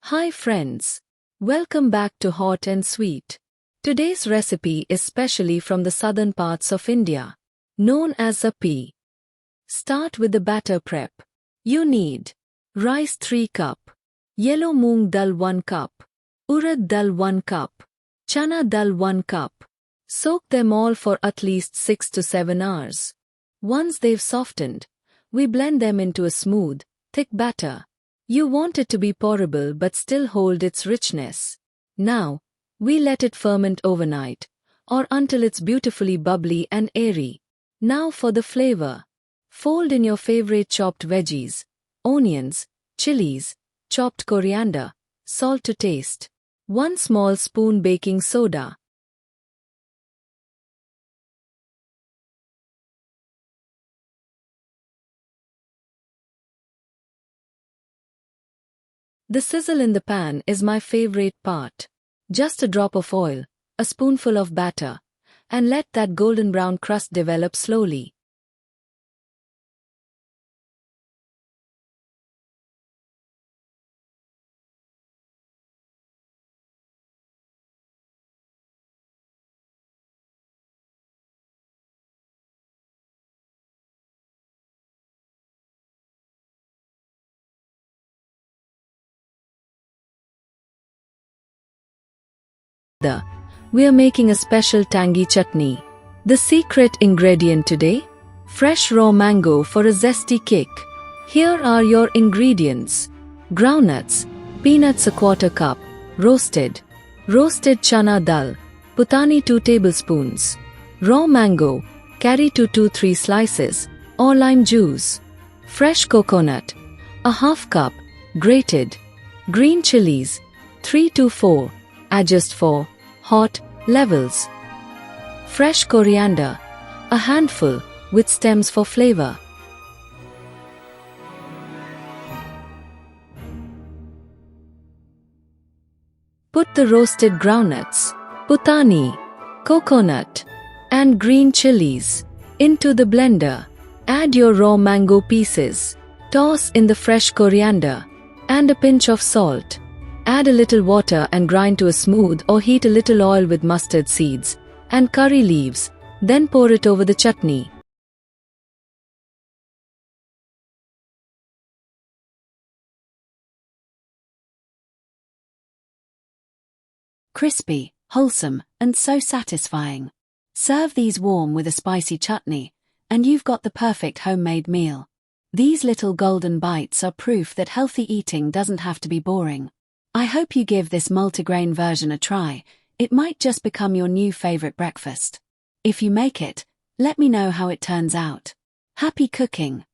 Hi friends. Welcome back to Hot and Sweet. Today's recipe is specially from the southern parts of India, known as Appe. Start with the batter prep. You need rice 3 cup, yellow moong dal 1 cup, urad dal 1 cup, chana dal 1 cup. Soak them all for at least 6 to 7 hours. Once they've softened, we blend them into a smooth, thick batter. You want it to be pourable but still hold its richness. Now, we let it ferment overnight, or until it's beautifully bubbly and airy. Now for the flavor. Fold in your favorite chopped veggies, onions, chilies, chopped coriander, salt to taste. 1 small spoon baking soda. The sizzle in the pan is my favorite part. Just a drop of oil, a spoonful of batter, and let that golden brown crust develop slowly. We are making a special tangy chutney. The secret ingredient today? Fresh raw mango for a zesty kick. Here are your ingredients. Groundnuts, peanuts ¼ cup, roasted chana dal, putani 2 tablespoons. Raw mango, carry to 2-3 slices, or lime juice. Fresh coconut, ½ cup, grated. Green chilies, 3 to 4. Adjust for hot levels. Fresh coriander, a handful, with stems for flavor. Put the roasted groundnuts, putani, coconut, and green chilies into the blender. Add your raw mango pieces. Toss in the fresh coriander and a pinch of salt. Add a little water and grind to a smooth, or heat a little oil with mustard seeds and curry leaves, then pour it over the chutney. Crispy, wholesome, and so satisfying. Serve these warm with a spicy chutney, and you've got the perfect homemade meal. These little golden bites are proof that healthy eating doesn't have to be boring. I hope you give this multigrain version a try. It might just become your new favorite breakfast. If you make it, let me know how it turns out. Happy cooking!